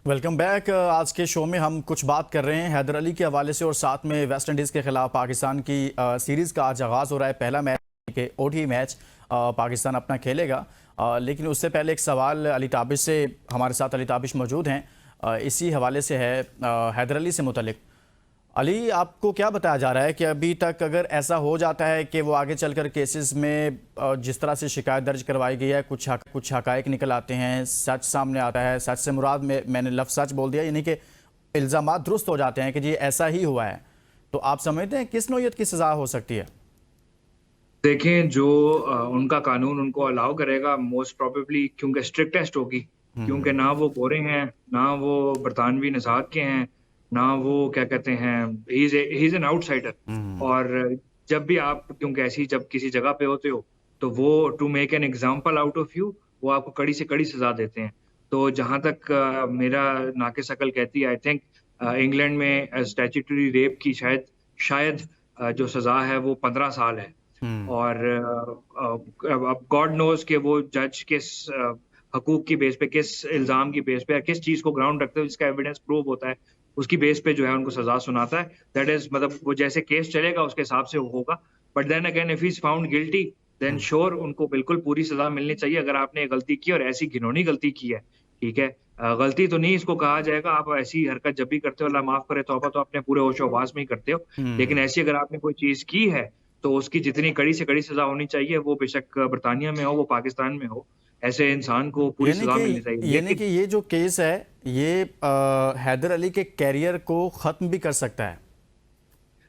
Welcome back. आज के show में हम कुछ बात कर रहे हैं हैदर अली के हवाले से और साथ में वेस्ट इंडीज़ के खिलाफ पाकिस्तान की सीरीज़ का आज आगाज़ हो रहा है। पहला मैच के ओडीआई मैच पाकिस्तान अपना खेलेगा, लेकिन उससे पहले एक सवाल अली ताबिश से, हमारे साथ अली ताबिश मौजूद हैं, इसी हवाले से है हैदर अली से मुतल्लिक। अली, आपको क्या बताया जा रहा है कि अभी तक अगर ऐसा हो जाता है कि वो आगे चलकर केसेस में जिस तरह से शिकायत दर्ज करवाई गई है, कुछ हकायक निकल आते हैं, सच सामने आता है, सच से मुराद में मैंने लफ्ज़ सच बोल दिया, यानी कि इल्ज़ामात दुरुस्त हो जाते हैं कि जी ऐसा ही हुआ है, तो आप समझते हैं किस नौयत की सज़ा हो सकती है? देखें, जो उनका कानून उनको अलाउ करेगा मोस्ट प्रोबेबली, क्योंकि स्ट्रिक्टेस्ट होगी। क्योंकि ना वो गोरे हैं, ना वो बरतानवी नज़ाद के हैं, ना वो क्या कहते हैं, ही इज एन आउटसाइडर। हम्म। और जब भी आप, क्योंकि ऐसी जब किसी जगह पे होते हो तो वो to make an example out of you, वो आपको कड़ी से कड़ी सजा देते हैं। तो जहां तक मेरा नाक़िस अकल कहती है, आई थिंक इंग्लैंड में स्टैट्यूटरी रेप की शायद शायद जो सजा है वो 15 साल है। हम्म। और अब गॉड नोज कि वो जज किस हकूक की बेस पे, किस इल्जाम की बेस पे या किस चीज को ग्राउंड रखते हुए जिसका एविडेंस प्रूव होता है, उसकी बेस पे जो है उनको सजा सुनाता है। दैट इज, मतलब वो जैसे केस चलेगा उसके हिसाब से वो होगा। But then again, if he is found guilty, then sure उनको बिल्कुल पूरी सजा मिलनी चाहिए। अगर आपने ये गलती की और ऐसी घिनौनी गलती की है, ठीक है, गलती तो नहीं इसको कहा जाएगा, आप ऐसी हरकत जब भी करते हो, अल्लाह माफ करे, तौबा तो अपने पूरे होशो हवास में ही करते हो। लेकिन हम्म। ऐसी अगर आपने कोई चीज की है तो उसकी जितनी कड़ी से कड़ी सजा होनी चाहिए, वो बेशक बरतानिया में हो, वो पाकिस्तान में हो, ऐसे इंसान को पूरी यानी सजा कि मिलनी चाहिए। यानी लेकिन कि ये जो केस है, ये हैदर अली के कैरियर को ख़त्म भी कर सकता है।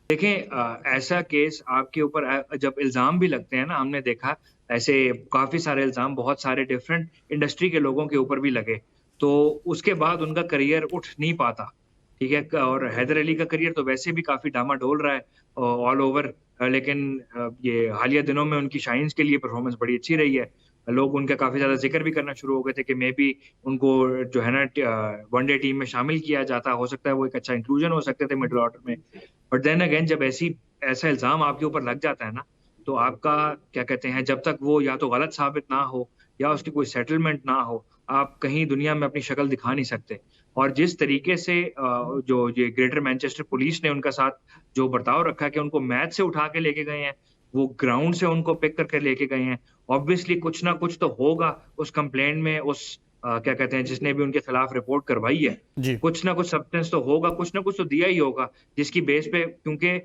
देखें, ऐसा केस आपके ऊपर जब इल्जाम भी लगते हैं ना, हमने देखा ऐसे काफी सारे इल्जाम बहुत सारे डिफरेंट इंडस्ट्री के लोगों के ऊपर भी लगे, तो उसके बाद उनका करियर उठ नहीं पाता। ठीक है, और हैदर अली का करियर तो वैसे भी काफी डामाडोल रहा है ऑल ओवर। लेकिन ये हालिया दिनों में उनकी शाइन्स के लिए परफॉर्मेंस बड़ी अच्छी रही है। लोग उनका काफी ज्यादा जिक्र भी करना शुरू हो गए थे कि मे बी उनको जो है ना वनडे टीम में शामिल किया जाता, हो सकता है वो एक अच्छा इंक्लूजन हो सकते थे मिडिल ऑर्डर में। बट देन अगेन, जब ऐसा इल्जाम आपके ऊपर लग जाता है ना, तो आपका क्या कहते हैं, जब तक वो या तो गलत साबित ना हो या उसकी कोई सेटलमेंट ना हो, आप कहीं दुनिया में अपनी शक्ल दिखा नहीं सकते। और जिस तरीके से जो ये ग्रेटर मैनचेस्टर पुलिस ने उनका साथ जो बर्ताव रखा है कि उनको मैच से उठा के लेके गए हैं, वो ग्राउंड से उनको पिक करके लेके गए हैं, ऑब्वियसली कुछ ना कुछ तो होगा उस कंप्लेंट में, उस क्या कहते हैं, जिसने भी उनके खिलाफ रिपोर्ट करवाई है, जी। कुछ ना कुछ सब्सटेंस तो होगा, कुछ ना कुछ तो दिया ही होगा, जिसकी बेस पे, क्योंकि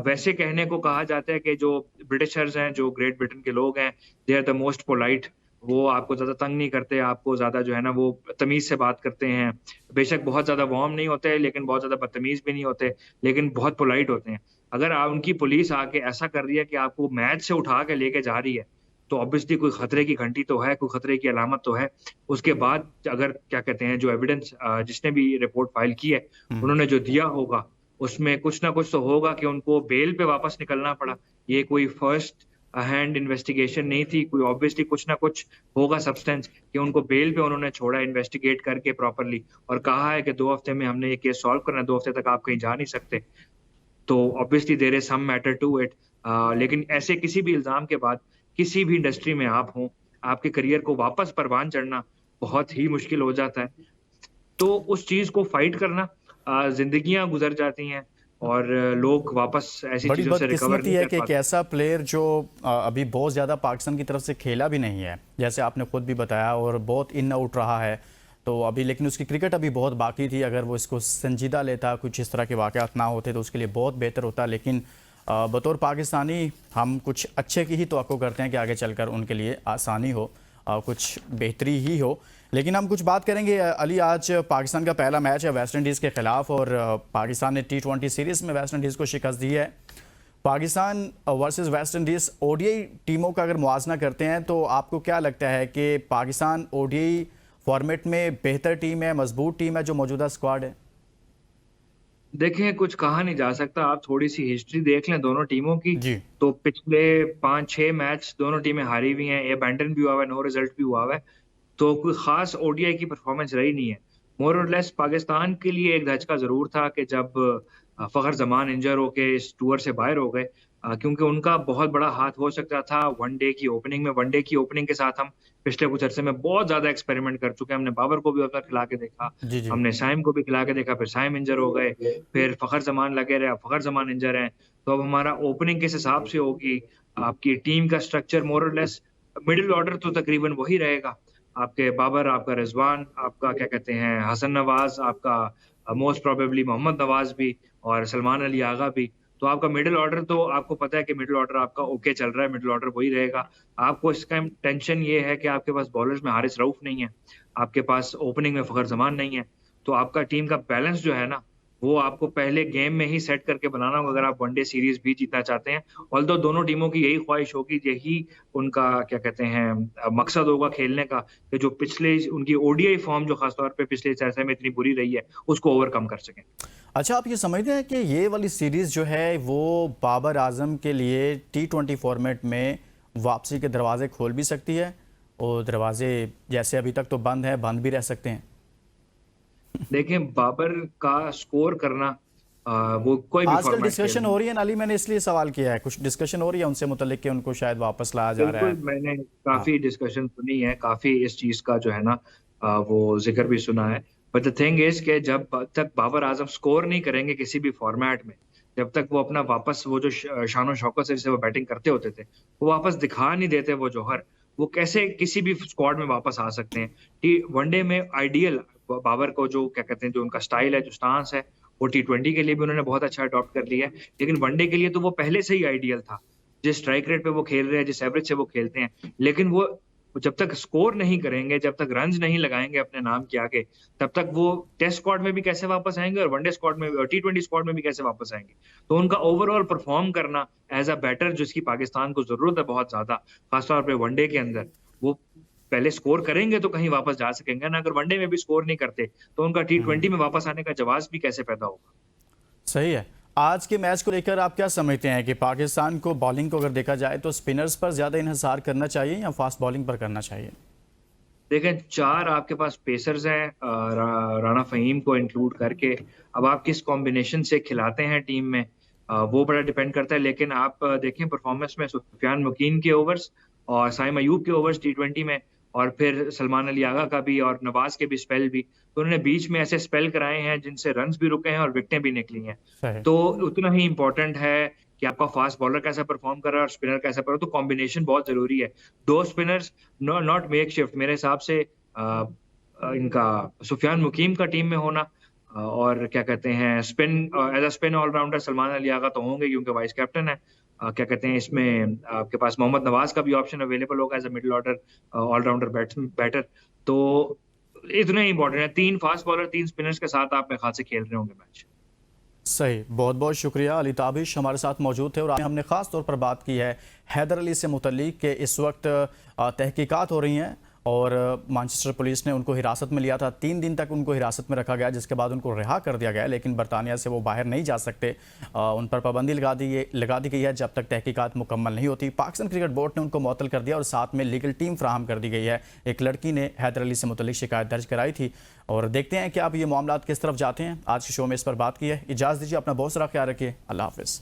वैसे कहने को कहा जाता है कि जो ब्रिटिशर्स हैं, जो ग्रेट ब्रिटेन के लोग हैं, they are the most polite. वो आपको ज्यादा तंग नहीं करते, आपको ज्यादा जो है ना वो तमीज से बात करते हैं। बेशक बहुत ज्यादा वार्म नहीं होते, लेकिन बहुत ज्यादा बदतमीज भी नहीं होते, लेकिन बहुत पोलाइट होते हैं। अगर आप, उनकी पुलिस आके ऐसा कर रही है कि आपको मैच से उठा के लेके जा रही है, तो ऑब्वियसली कोई खतरे की घंटी तो है, कोई खतरे की अलामत तो है। उसके बाद अगर क्या कहते हैं, जो एविडेंस जिसने भी रिपोर्ट फाइल की है, हम्म। उन्होंने जो दिया होगा, उसमें कुछ ना कुछ तो होगा कि उनको बेल पे वापस निकलना पड़ा। ये कोई फर्स्ट हैंड इन्वेस्टिगेशन नहीं थी, कोई ऑब्वियसली कुछ ना कुछ होगा सब्सटेंस कि उनको बेल पे उन्होंने छोड़ा इन्वेस्टिगेट करके प्रॉपरली, और कहा है कि 2 हफ्ते में हमने ये केस सॉल्व करना है, 2 हफ्ते तक आप कहीं जा नहीं सकते। तो obviously there is some matter to it. लेकिन ऐसे किसी भी इल्जाम के बाद किसी भी इंडस्ट्री में आप हों, आपके करियर को वापस परवान चढ़ना बहुत ही मुश्किल हो जाता है। तो उस चीज को फाइट करना, जिंदगियां गुजर जाती हैं, और लोग वापस ऐसी बड़ी चीजों से रिकवर बदकिस्मती नहीं है कर कि एक पाते। ऐसा प्लेयर जो अभी बहुत ज़्यादा पाकिस्तान की तरफ से खेला भी नहीं है, जैसे आपने खुद भी बताया, और बहुत इन आउट रहा है, तो अभी लेकिन उसकी क्रिकेट अभी बहुत बाकी थी। अगर वो इसको संजीदा लेता, कुछ इस तरह के वाक़यात ना होते, तो उसके लिए बहुत बेहतर होता। लेकिन बतौर पाकिस्तानी हम कुछ अच्छे की ही तवक्को करते हैं कि आगे चलकर उनके लिए आसानी हो, कुछ बेहतरी ही हो। लेकिन हम कुछ बात करेंगे अली, आज पाकिस्तान का पहला मैच है वेस्ट इंडीज़ के खिलाफ, और पाकिस्तान ने T20 सीरीज़ में वेस्ट इंडीज़ को शिकस्त दी है। Pakistan versus West Indies ODI टीमों का अगर मुआवजा करते हैं, तो आपको क्या लगता है कि पाकिस्तान ओडीआई फॉर्मेट में बेहतर टीम है, मजबूत टीम है जो मौजूदा स्क्वाड है? देखें, कुछ कहा नहीं जा सकता। आप थोड़ी सी हिस्ट्री देख लें दोनों टीमों की, जी। तो पिछले 5-6 मैच दोनों टीमें हारी हुई हैं, एबैंडन भी हुआ है, नो रिजल्ट भी हुआ है। तो कोई खास ओडीआई की परफॉर्मेंस रही नहीं है। मोर और लेस पाकिस्तान के लिए एक धचका जरूर था कि जब फखर जमान इंजर होके इस टूर से बाहर हो गए, क्योंकि उनका बहुत बड़ा हाथ हो सकता था वनडे की ओपनिंग में। वनडे की ओपनिंग के साथ हम पिछले कुछ अरसे में बहुत ज़्यादा एक्सपेरिमेंट कर चुके हैं। हमने बाबर को भी अपना खिला के देखा, जी, जी। हमने साइम को भी खिला के देखा, फिर साइम इंजर हो गए, फिर फ़खर ज़मान लगे रहे, अब फ़खर ज़मान इंजर हैं। तो अब हमारा ओपनिंग किस हिसाब से होगी, आपकी टीम का स्ट्रक्चर मोर और लेस मिडल ऑर्डर तो तकरीबन वही रहेगा। आपके बाबर, आपका रिज़वान, आपका क्या कहते हैं हसन नवाज़, आपका मोस्ट प्रोबेबली मोहम्मद नवाज़ भी और सलमान अली आगा भी। तो आपका मिडल ऑर्डर तो आपको पता है कि मिडल ऑर्डर आपका ओके चल रहा है, मिडल ऑर्डर वही रहेगा। आपको इस टाइम टेंशन ये है कि आपके पास बॉलर्स में हारिस रऊफ नहीं है, आपके पास ओपनिंग में फ़खर ज़मान नहीं है। तो आपका टीम का बैलेंस जो है ना, वो आपको पहले गेम में ही सेट करके बनाना होगा अगर आप वनडे सीरीज़ भी जीतना चाहते हैं। ऑल्दो दोनों टीमों की यही ख़्वाहिश होगी, यही उनका क्या कहते हैं मकसद होगा खेलने का कि जो पिछले उनकी ओडीआई फ़ॉर्म जो ख़ास तौर पे पिछले इस अरसे में इतनी बुरी रही है, उसको ओवरकम कर सकें। अच्छा, आप ये समझते हैं कि ये वाली सीरीज़ जो है वो बाबर आज़म के लिए टी20 फॉर्मेट में वापसी के दरवाजे खोल भी सकती है और दरवाजे जैसे अभी तक तो बंद है, बंद भी रह सकते हैं? देखें, बाबर का स्कोर करना वो कोई भी आजकल फ़ॉर्मेट डिस्कशन खेलें। हो रही है नाली, मैंने इसलिए सवाल किया है, कुछ डिस्कशन हो रही है उनसे मुतल्लिक कि उनको शायद वापस लाया जा रहा बिल्कुल, है? मैंने हाँ। काफ़ी डिस्कशन सुनी है, काफ़ी इस चीज़ का जो है ना वो ज़िक्र भी सुना है। बट द थिंग इज़ कि जब तक बाबर आज़म स्कोर नहीं करेंगे किसी भी फ़ॉर्मेट में, जब तक वो अपना वापस वो जो शान-ओ-शौकत से जैसे वो बैटिंग करते होते थे, वो वापस दिखा नहीं देते वो जौहर, वो कैसे किसी भी स्क्वाड में वापस आ सकते हैं? वनडे में आइडियल बाबर को जो क्या कहते हैं, जो उनका स्टाइल है, जो स्टांस है, वो टी20 के लिए भी उन्होंने बहुत अच्छा अडॉप्ट कर लिया है। लेकिन वनडे के लिए तो वो पहले से ही आइडियल था। जिस स्ट्राइक रेट पे वो खेल रहे हैं, जिस एवरेज से वो खेलते हैं। लेकिन वो जब तक स्कोर नहीं करेंगे, जब तक रन्स नहीं लगाएँगे अपने नाम के आगे, तब तक वो टेस्ट स्क्वाड में भी कैसे वापस आएँगे और वनडे स्क्वाड में टी20 स्क्वाड में भी कैसे वापस आएँगे। तो उनका ओवरऑल परफ़ॉर्म करना एज़ अ बैटर जिसकी पाकिस्तान को ज़रूरत है बहुत ज़्यादा, ख़ास तौर पे वनडे के अंदर, वो पहले स्कोर करेंगे तो कहीं वापस जा सकेंगे ना, अगर वनडे में भी स्कोर नहीं करते, तो उनका टी20 में वापस आने का जवाज़ भी कैसे पैदा होगा? सही है। आज के मैच को लेकर आप क्या समझते हैं कि पाकिस्तान को बॉलिंग को अगर देखा जाए तो स्पिनर्स पर ज़्यादा इन्हिसार करना चाहिए या फास्ट बॉलिंग पर करना चाहिए? देखें, 4 आपके पास पेसर्स हैं राणा फ़हीम को इंक्लूड करके। अब आप किस कॉम्बिनेशन से खिलाते हैं टीम में वो बड़ा डिपेंड करता है। लेकिन आप देखें परफ़ॉर्मेंस में सुफ़ियान मुकीम के ओवर्स और साइम अयूब के ओवर्स टी20 में और फिर सलमान अली आगा का भी और नवाज़ के भी स्पेल भी। तो उन्होंने बीच में ऐसे स्पेल कराए हैं जिनसे रन्स भी रुके हैं और विकेटें भी निकली हैं। सही। तो उतना ही इम्पोर्टेंट है कि आपका फ़ास्ट बॉलर कैसा परफ़ॉर्म कर रहा है और स्पिनर कैसा कर रहा है, तो कॉम्बिनेशन बहुत ज़रूरी है। 2 स्पिनर्स नॉट मेकशिफ्ट मेरे हिसाब से इनका सुफ़ियान मुकीम का टीम में होना और क्या कहते हैं as a spin allrounder Salman Ali Agha तो होंगे क्योंकि वाइस कैप्टन है। क्या कहते हैं इसमें आपके पास मोहम्मद नवाज़ का भी ऑप्शन अवेलेबल होगा as a middle order allrounder batter. तो इतना ही इम्पोर्टेंट है, 3 फास्ट बॉलर, 3 स्पिनर्स के साथ आप मेरे ख़्याल से खेल रहे होंगे मैच। सही, बहुत बहुत शुक्रिया। अली ताबिश हमारे साथ मौजूद थे और आज हमने ख़ास तौर पर बात की है हैदर अली से मुतल्लिक कि इस वक्त तहकीकात हो रही हैं और मैनचेस्टर पुलिस ने उनको हिरासत में लिया था। 3 दिन तक उनको हिरासत में रखा गया जिसके बाद उनको रिहा कर दिया गया, लेकिन बरतानिया से वो बाहर नहीं जा सकते। उन पर पाबंदी लगा दी गई है जब तक तहकीकात मुकम्मल नहीं होती। पाकिस्तान क्रिकेट बोर्ड ने उनको मुअत्तल कर दिया और साथ में लीगल टीम फ्राहम कर दी गई है। एक लड़की ने हैदर अली से मुतल्लिक शिकायत दर्ज कराई थी और देखते हैं कि अब ये मामला किस तरफ जाते हैं। आज के शो में इस पर बात की है। इजाज़त दीजिए, अपना बहुत सारा ख्याल रखिए। अल्लाह हाफ़िज़।